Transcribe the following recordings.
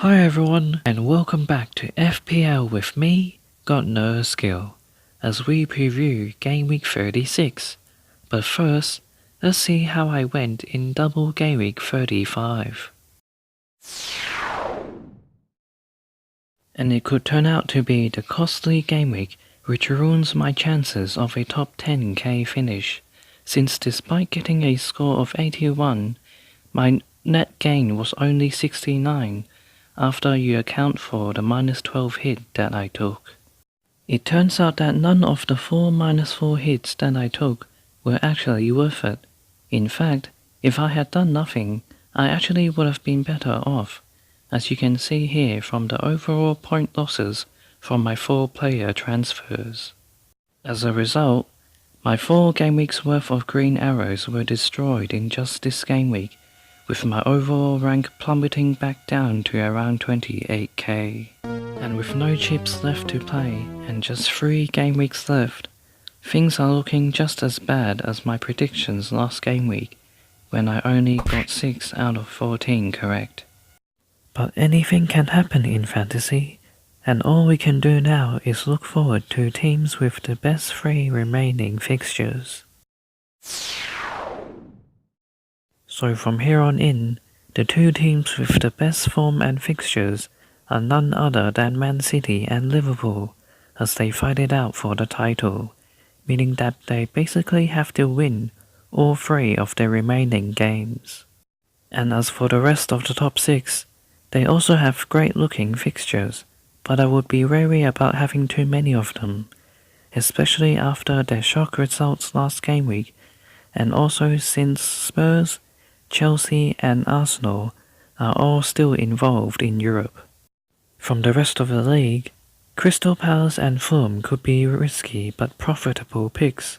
Hi everyone, and welcome back to FPL with me, Got No Skill, as we preview Game Week 36. But first, let's see how I went in double Game Week 35. And it could turn out to be the costly game week which ruins my chances of a top 10k finish, since despite getting a score of 81, my net gain was only 69 after you account for the -12 hit that I took. It turns out that none of the 4 -4 hits that I took were actually worth it. In fact, if I had done nothing, I actually would have been better off, as you can see here from the overall point losses from my 4 player transfers. As a result, my 4 game weeks worth of green arrows were destroyed in just this game week, with my overall rank plummeting back down to around 28k. And with no chips left to play and just 3 game weeks left, things are looking just as bad as my predictions last game week, when I only got 6 out of 14 correct. But anything can happen in fantasy, and all we can do now is look forward to teams with the best 3 remaining fixtures. So from here on in, the 2 teams with the best form and fixtures are none other than Man City and Liverpool, as they fight it out for the title, meaning that they basically have to win all 3 of their remaining games. And as for the rest of the top 6, they also have great looking fixtures, but I would be wary about having too many of them, especially after their shock results last game week, and also since Spurs, Chelsea and Arsenal are all still involved in Europe. From the rest of the league, Crystal Palace and Fulham could be risky but profitable picks,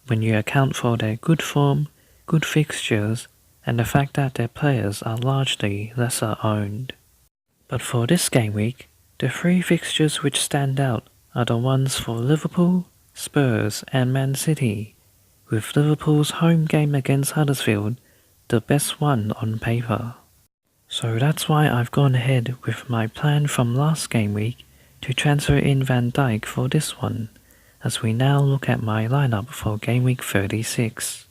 when you account for their good form, good fixtures, and the fact that their players are largely lesser owned. But for this game week, the 3 fixtures which stand out are the ones for Liverpool, Spurs and Man City, with Liverpool's home game against Huddersfield the best one on paper. So that's why I've gone ahead with my plan from last game week to transfer in Van Dijk for this one, as we now look at my lineup for game week 36.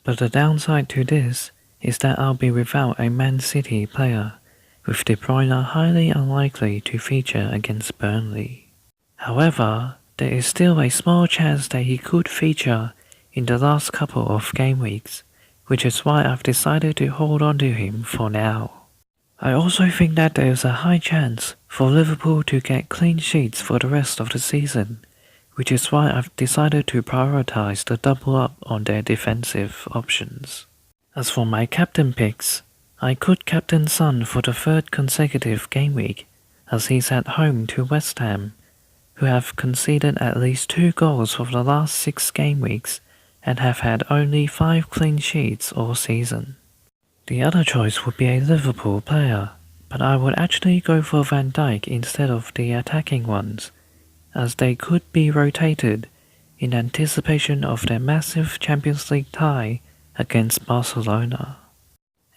But the downside to this is that I'll be without a Man City player, with De Bruyne highly unlikely to feature against Burnley. However, there is still a small chance that he could feature in the last couple of game weeks, which is why I've decided to hold on to him for now. I also think that there is a high chance for Liverpool to get clean sheets for the rest of the season, which is why I've decided to prioritize the double up on their defensive options. As for my captain picks, I could captain Son for the 3rd consecutive game week, as he's at home to West Ham, who have conceded at least 2 goals for the last 6 game weeks and have had only 5 clean sheets all season. The other choice would be a Liverpool player, but I would actually go for Van Dijk instead of the attacking ones, as they could be rotated in anticipation of their massive Champions League tie against Barcelona.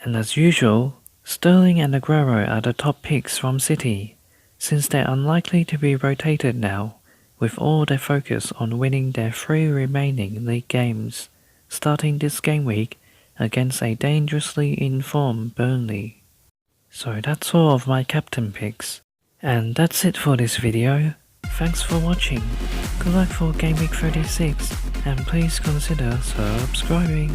And as usual, Sterling and Aguero are the top picks from City, since they're unlikely to be rotated now, with all their focus on winning their 3 remaining league games, starting this game week against a dangerously informed Burnley. So that's all of my captain picks. And that's it for this video. Thanks for watching. Good luck for Game Week 36, and please consider subscribing.